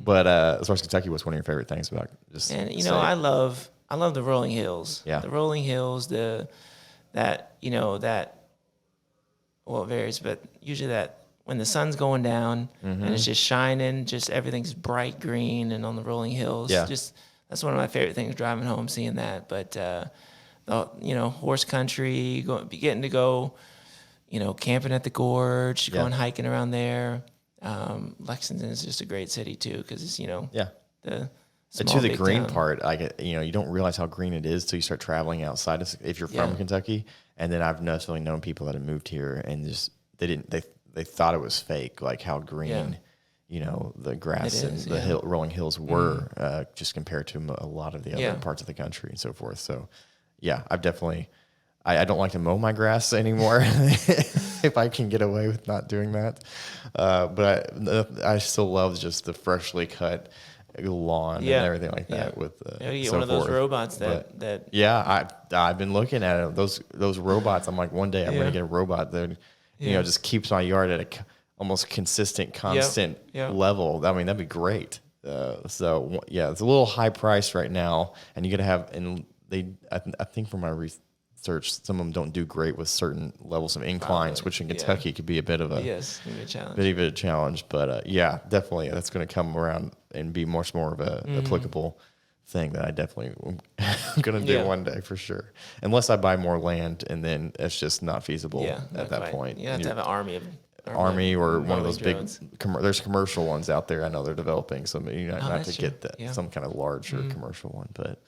But as far as Kentucky, what's one of your favorite things about just? And I love the rolling hills. Yeah. The rolling hills. Well, it varies, but usually that when the sun's going down and it's just shining, just everything's bright green and on the rolling hills. Yeah. Just that's one of my favorite things driving home, seeing that. But horse country, getting to go, camping at the gorge, going hiking around there. Lexington is just a great city too, because it's the small, to the big green town. part, you don't realize how green it is till you start traveling outside if you're from Kentucky. And then I've necessarily known people that have moved here and just they thought it was fake, like how green the grass and the rolling hills were just compared to a lot of the other parts of the country and so forth. So yeah, I've definitely I don't like to mow my grass anymore if I can get away with not doing that. But I still love just the freshly cut lawn and everything like that. With you get so one of those forth. robots I've been looking at it. Those robots. I'm like, one day I'm going to get a robot that just keeps my yard at a almost consistent, constant level. I mean, that'd be great. It's a little high price right now, and you got to have. And I think from my research, some of them don't do great with certain levels of inclines, which in Kentucky could be a bit of a challenge. Bit of a challenge. But definitely that's going to come around and be much more of a applicable thing that I definitely am going to do one day for sure. Unless I buy more land, and then it's just not feasible at that point. You have to have an army or one of those drones. there's commercial ones out there. I know they're developing some. Not to true. get some kind of larger commercial one, but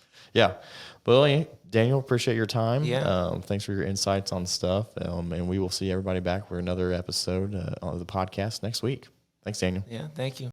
Well, Daniel, appreciate your time. Thanks for your insights on stuff, and we will see everybody back for another episode on the podcast next week. Thanks, Daniel. Yeah, thank you.